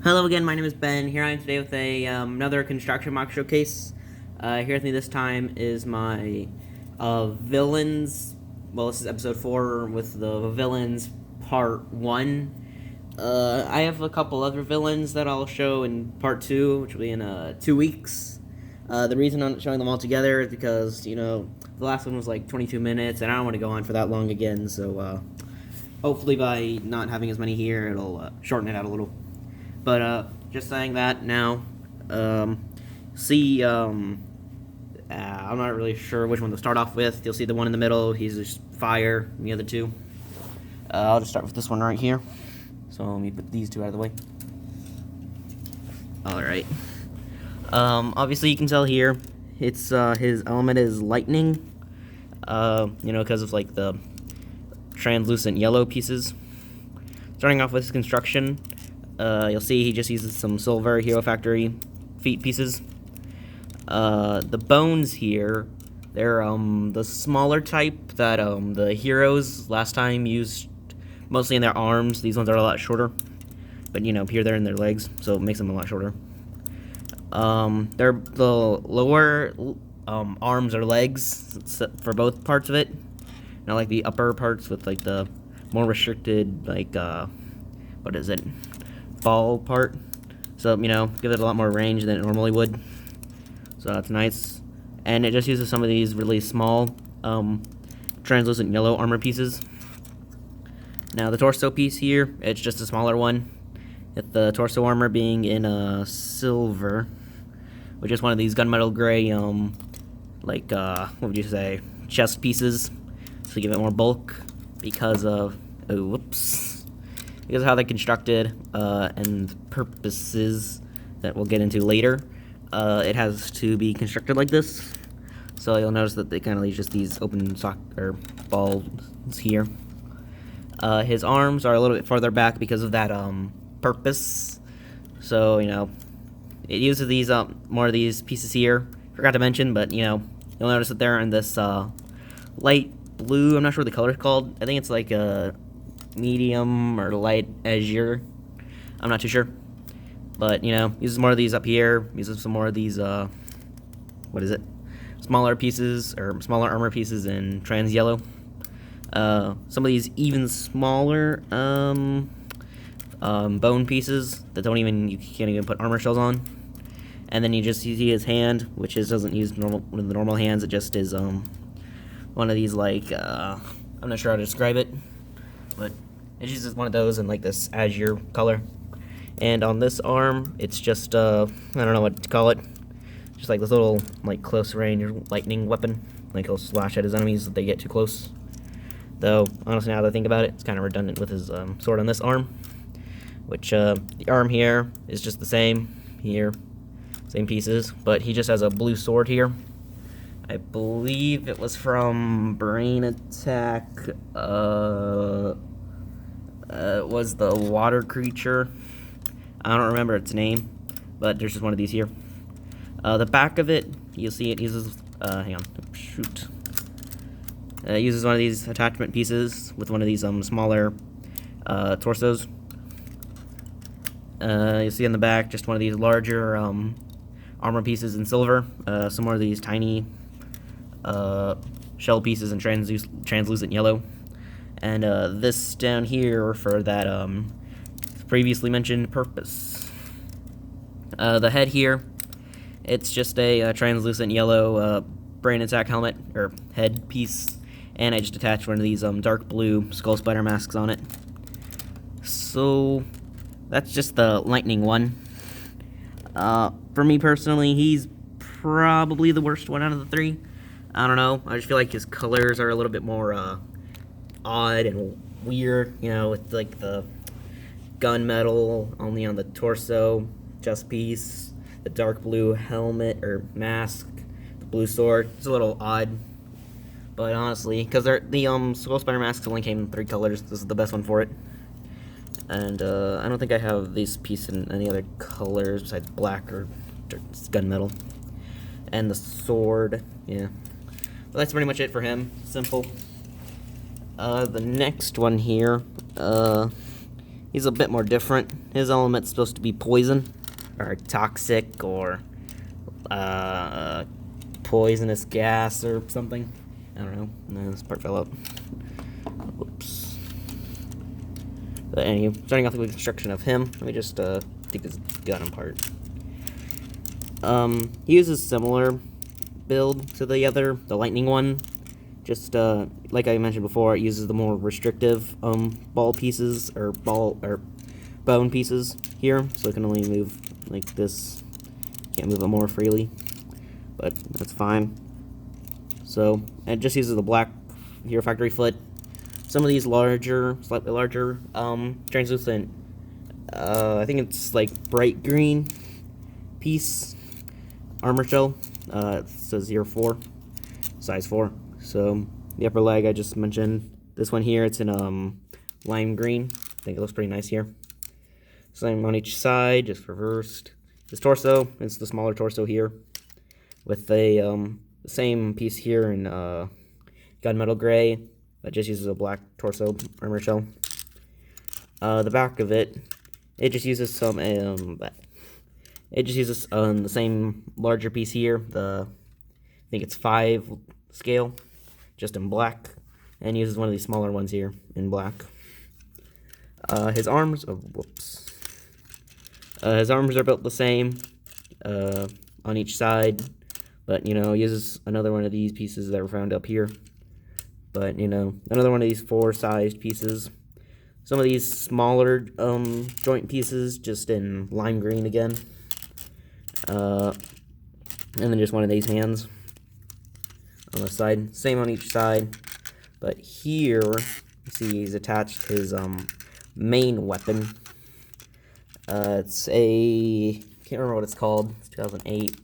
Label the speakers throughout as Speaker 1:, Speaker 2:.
Speaker 1: Hello again, my name is Ben. Here I am today with another construction mock showcase. Here with me this time is my villains. Well, this is episode 4 with the villains part 1. I have a couple other villains that I'll show in part 2, which will be in 2 weeks. The reason I'm showing them all together is because, the last one was like 22 minutes, and I don't want to go on for that long again, so hopefully by not having as many here, it'll shorten it out a little. But just saying that now, I'm not really sure which one to start off with. You'll see the one in the middle, he's just fire, and the other two. I'll just start with this one right here. So let me put these two out of the way. Alright. Obviously you can tell here, it's, his element is lightning. Because of, like, the translucent yellow pieces. Starting off with his construction. You'll see he just uses some silver Hero Factory feet pieces. The bones here, they're the smaller type that the heroes last time used mostly in their arms. These ones are a lot shorter, but here they're in their legs, so it makes them a lot shorter. They're the lower arms or legs for both parts of it. Not like the upper parts with like the more restricted, like what is it? Ball part, so give it a lot more range than it normally would, so that's nice. And it just uses some of these really small translucent yellow armor pieces. Now the torso piece here, it's just a smaller one, with the torso armor being in silver, which is one of these gunmetal gray what would you say, chest pieces, to give it more bulk because of because of how they're constructed and purposes that we'll get into later. It has to be constructed like this, so you'll notice that they kind of leave just these open balls here. His arms are a little bit farther back because of that purpose, so it uses these more of these pieces here. Forgot to mention, but you'll notice that they're in this light blue. I'm not sure what the color is called. I think it's like a medium or light azure. I'm not too sure, but uses more of these up here. Uses some more of these smaller pieces or smaller armor pieces in trans yellow. Some of these even smaller bone pieces that you can't even put armor shells on. And then you just see his hand, which doesn't use one of the normal hands. It just is one of these, like I'm not sure how to describe it, but it uses one of those in like this azure color. And on this arm, it's just I don't know what to call it, just like this little like close range lightning weapon. Like he'll slash at his enemies if they get too close. Though honestly, now that I think about it, it's kind of redundant with his sword on this arm, which the arm here is just the same here, same pieces, but he just has a blue sword here. I believe it was from Brain Attack. It was the water creature. I don't remember its name, but there's just one of these here. The back of it, you'll see it uses, hang on, shoot. It uses one of these attachment pieces with one of these smaller torsos. You'll see on the back just one of these larger armor pieces in silver. Some more of these tiny shell pieces in translucent yellow. And this down here for that previously mentioned purpose. The head here, it's just a translucent yellow Brain Attack helmet, or head piece, and I just attached one of these dark blue skull spider masks on it. So that's just the lightning one. For me personally, he's probably the worst one out of the three. I don't know, I just feel like his colors are a little bit more odd and weird, with like the gunmetal only on the torso chest piece, the dark blue helmet or mask, the blue sword. It's a little odd, but honestly, because the skull spider masks only came in 3 colors, this is the best one for it. And I don't think I have this piece in any other colors besides black or gunmetal. And the sword, yeah. But that's pretty much it for him. Simple. The next one here he's a bit more different. His element's supposed to be poison, or toxic, or poisonous gas or something. I don't know. No, this part fell out. Whoops. But anyway, starting off with the construction of him, let me just take his gun apart. He uses similar build to the lightning one. Just like I mentioned before, it uses the more restrictive ball pieces or bone pieces here, so it can only move like this. Can't move it more freely, but that's fine. So it just uses the black here factory foot. Some of these slightly larger translucent. I think it's like bright green piece armor shell. It says here 4, size 4. So the upper leg I just mentioned. This one here, it's in lime green. I think it looks pretty nice here. Same on each side, just reversed. His torso, it's the smaller torso here, with the same piece here in gunmetal gray that just uses a black torso armor shell. The back of it, it just uses some the same larger piece here. I think it's 5 scale, just in black, and uses one of these smaller ones here in black. His arms, his arms are built the same on each side, but uses another one of these pieces that were found up here. But another one of these 4-sized pieces. Some of these smaller joint pieces just in lime green again. And then just one of these hands on the side. Same on each side. But here, you see he's attached his main weapon. It's can't remember what it's called. It's 2008.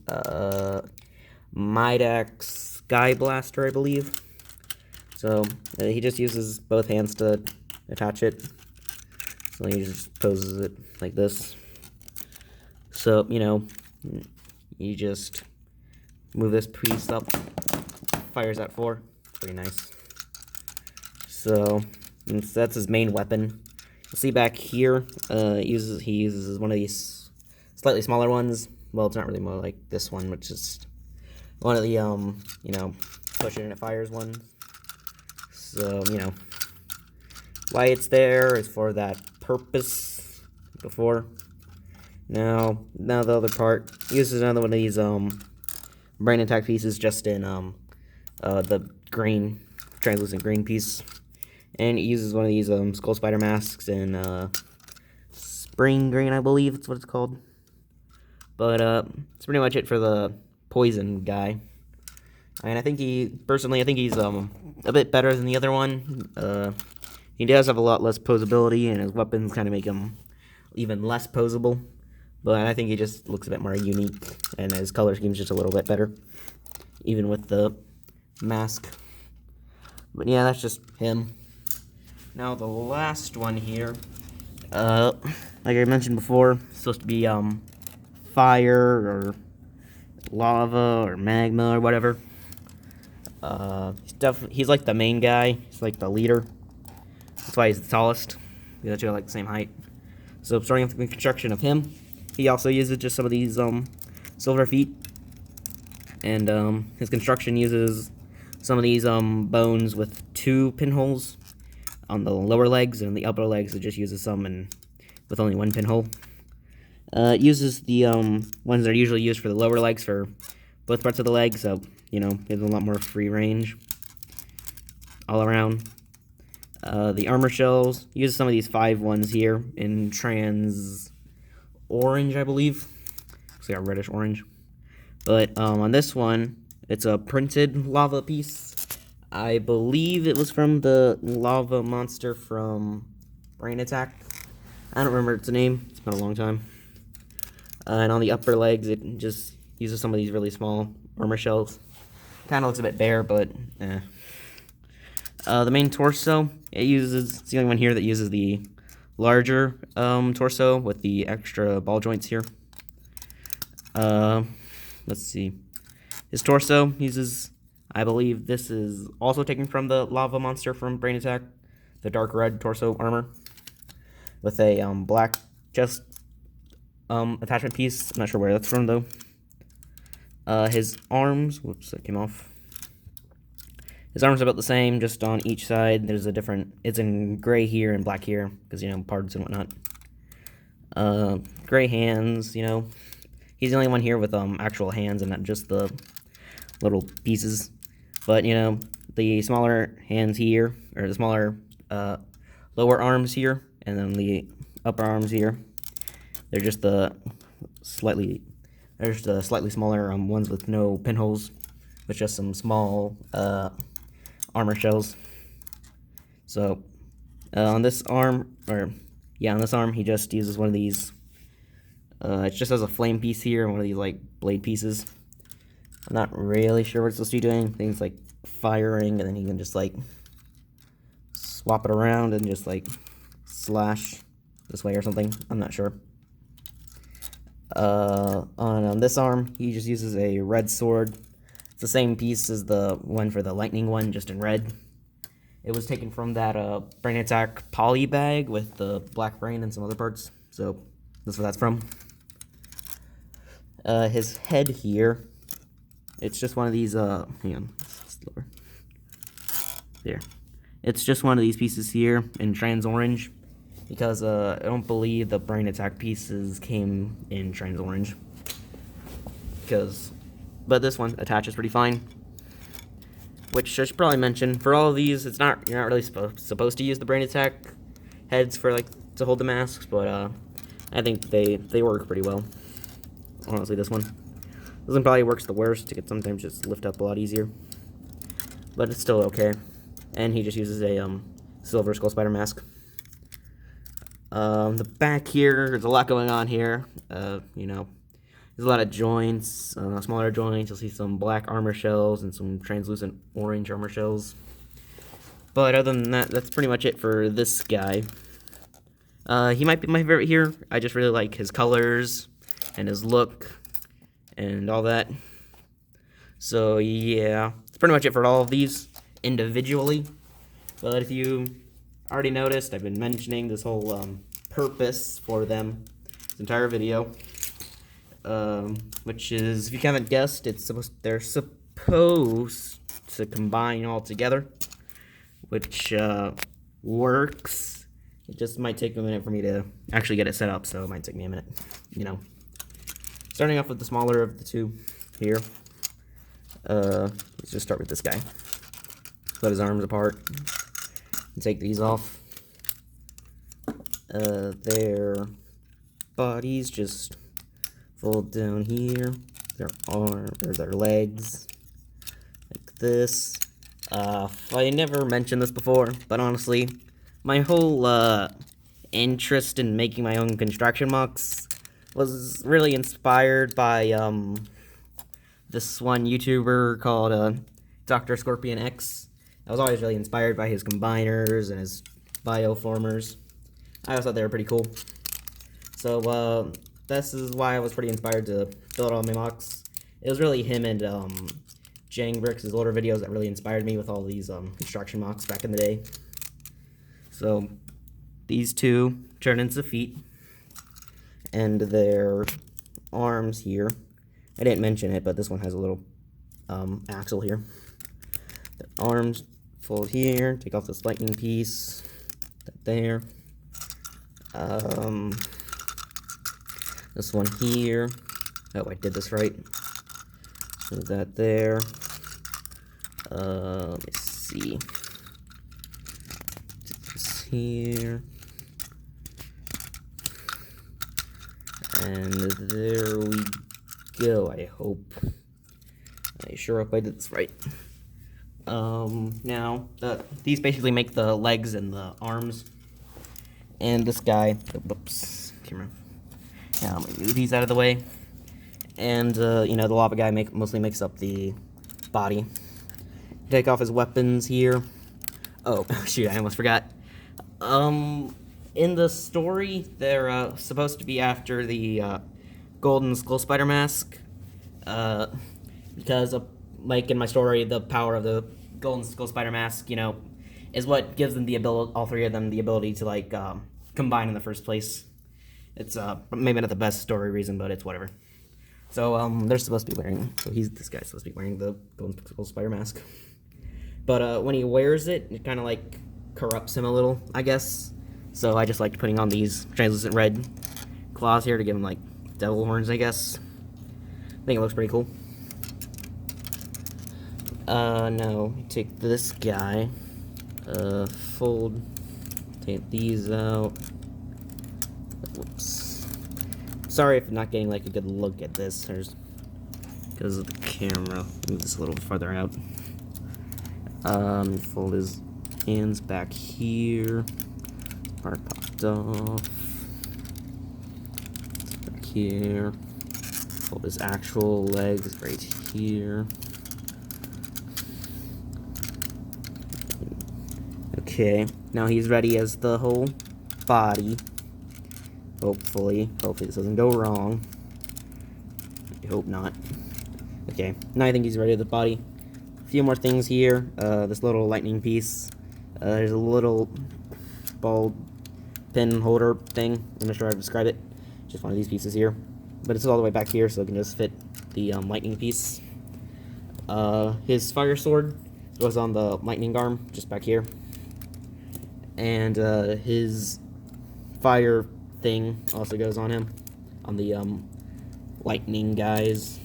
Speaker 1: Midax Sky Blaster, I believe. So he just uses both hands to attach it. So he just poses it like this. So, you just move this piece up, fires at 4. Pretty nice. So that's his main weapon. You'll see back here, he uses one of these slightly smaller ones. Well, it's not really more like this one, which is one of the push it and it fires one. So why it's there is for that purpose. Before. Now the other part, he uses another one of these brain attack pieces just in the green, translucent green piece. And it uses one of these skull spider masks in spring green, I believe that's what it's called. But that's pretty much it for the poison guy. And I think he's a bit better than the other one. He does have a lot less posability, and his weapons kind of make him even less posable. But I think he just looks a bit more unique, and his color scheme's just a little bit better, even with the mask. But yeah, that's just him. Now the last one here, like I mentioned before, it's supposed to be fire or lava or magma or whatever. He's like the main guy. He's like the leader. That's why he's the tallest. The other two are like the same height. So starting with the construction of him, he also uses just some of these silver feet, and his construction uses some of these bones with 2 pinholes on the lower legs, and the upper legs it just uses some with only 1 pinhole. It uses the ones that are usually used for the lower legs for both parts of the leg, so gives a lot more free range all around. The armor shells uses some of these 5 ones here in trans orange, I believe. Looks like a reddish orange. But on this one, it's a printed lava piece. I believe it was from the lava monster from Brain Attack. I don't remember its name. It's been a long time. And on the upper legs, it just uses some of these really small armor shells. Kind of looks a bit bare, but eh. The main torso, it's the only one here that uses the larger torso with the extra ball joints here. Let's see. His torso uses, I believe this is also taken from the lava monster from Brain Attack, the dark red torso armor. with a black chest attachment piece. I'm not sure where that's from though. His arms, whoops, that came off. His arms are about the same, just on each side. There's a different, it's in gray here and black here, because, you know, parts and whatnot. Gray hands, you know. He's the only one here with actual hands and not just the little pieces. But, you know, the smaller hands here, or the smaller lower arms here, and then the upper arms here, they're just the slightly smaller ones with no pinholes, with just some small armor shells. So on this arm, on this arm, he just uses one of these. It just has a flame piece here and one of these like blade pieces. I'm not really sure what it's supposed to be doing. Things like firing, and then you can just like swap it around and just like slash this way or something. I'm not sure. On this arm, he just uses a red sword. It's the same piece as the one for the lightning one, just in red. It was taken from that brain attack poly bag with the black brain and some other parts. So that's where that's from. His head here, it's just one of these, hang on, slower. There. It's just one of these pieces here in trans orange, because I don't believe the brain attack pieces came in trans orange. But this one attaches pretty fine. Which I should probably mention, for all of these, you're not really supposed to use the brain attack heads for to hold the masks, but I think they work pretty well. Honestly, this one probably works the worst. It could sometimes just lift up a lot easier, but it's still okay. And he just uses a silver skull spider mask. The back here, there's a lot going on here. You know, there's a lot of joints, smaller joints. You'll see some black armor shells and some translucent orange armor shells. But other than that, that's pretty much it for this guy. He might be my favorite here. I just really like his colors and his look and all that. So yeah, that's pretty much it for all of these individually. But if you already noticed, I've been mentioning this whole purpose for them this entire video, which is, if you haven't guessed, they're supposed to combine all together, which works. It just might take a minute for me to actually get it set up, so it might take me a minute, you know. Starting off with the smaller of the two here. Let's just start with this guy. Split his arms apart and take these off. Their bodies just fold down here. Their their legs, like this. I never mentioned this before, but honestly, my whole interest in making my own Constraction MOCs was really inspired by this one YouTuber called Dr. Scorpion X. I was always really inspired by his combiners and his bioformers. I always thought they were pretty cool. So this is why I was pretty inspired to build all my MOCs. It was really him and Jangbricks' older videos that really inspired me with all these Constraction MOCs back in the day. So these two turn into feet, and their arms here. I didn't mention it, but this one has a little axle here. Their arms fold here. Take off this lightning piece. That there. This one here. Oh, I did this right. So that there. Let me see. This here. And there we go, I hope. I sure hope I did this right. Now, these basically make the legs and the arms. And this guy, whoops, camera. Now, I'm gonna move these out of the way. And, you know, the lava guy mostly makes up the body. Take off his weapons here. Oh, shoot, I almost forgot. In the story, they're supposed to be after the golden skull spider mask, because like in my story, the power of the golden skull spider mask, you know, is what gives them the ability, all three of them, the ability to like combine in the first place. It's maybe not the best story reason, but it's whatever. So they're supposed to be wearing. So this guy's supposed to be wearing the Golden Pixel Spider mask. But when he wears it, it kind of like corrupts him a little, I guess. So I just liked putting on these translucent red claws here to give him like devil horns, I guess. I think it looks pretty cool. Now take this guy, take these out. Whoops. Sorry if I'm not getting like a good look at this. There's because of the camera. Move this a little farther out. Fold his hands back here. Part popped off. Back here. Fold his actual legs right here. Okay, now he's ready as the whole body. Hopefully this doesn't go wrong. I hope not. Okay, now I think he's ready with the body. A few more things here. This little lightning piece. There's a little ball pin holder thing. I'm not sure how to describe it. Just one of these pieces here. But it's all the way back here, so it can just fit the lightning piece. His fire sword goes on the lightning arm, just back here. And his fire thing also goes on him, on the lightning guy's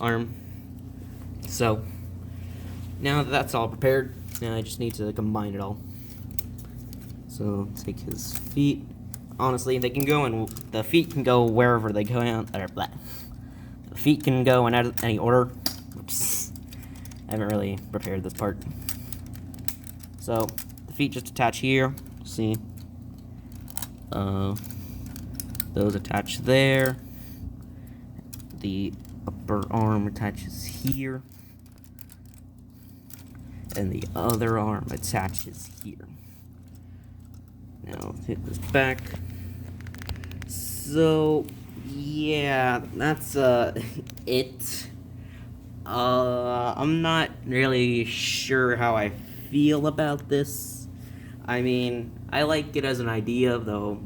Speaker 1: arm. So now that that's all prepared, now I just need to combine it all. So take his feet. Honestly, they can go in. The feet can go wherever they go. The feet can go in any order. Oops. I haven't really prepared this part. So the feet just attach here. See. Those attach there. The upper arm attaches here. And the other arm attaches here. Now hit this back. So yeah, that's it. I'm not really sure how I feel about this. I mean, I like it as an idea, though.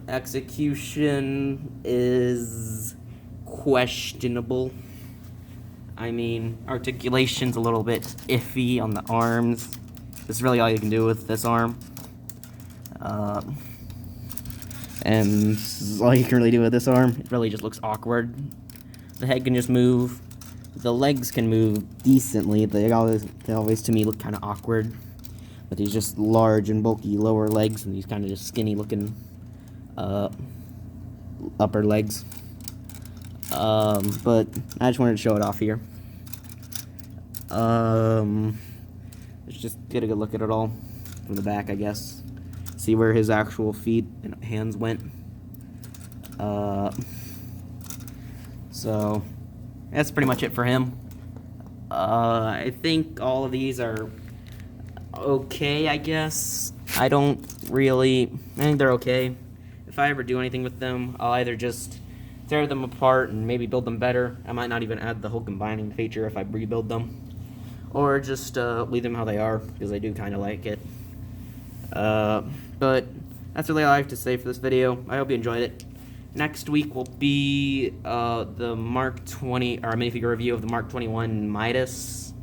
Speaker 1: Execution is questionable. I mean, articulation's a little bit iffy on the arms. That's really all you can do with this arm. And all you can really do with this arm. It really just looks awkward. The head can just move. The legs can move decently. They always to me look kind of awkward. But these just large and bulky lower legs and these kind of just skinny looking upper legs. But I just wanted to show it off here. Let's just get a good look at it all from the back, I guess. See where his actual feet and hands went. So that's pretty much it for him. I think all of these are okay, I guess. I think they're okay. If I ever do anything with them, I'll either just tear them apart and maybe build them better. I might not even add the whole combining feature if I rebuild them. Or just leave them how they are, because I do kind of like it. But that's really all I have to say for this video. I hope you enjoyed it. Next week will be the Mark 20, or a minifigure review of the Mark 21 Midas.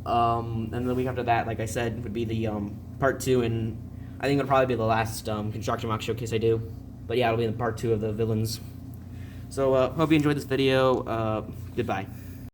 Speaker 1: And the week after that, like I said, would be the part 2, and I think it'll probably be the last Constraction MOC showcase I do. But yeah, it'll be the part 2 of the villains. So hope you enjoyed this video. Goodbye.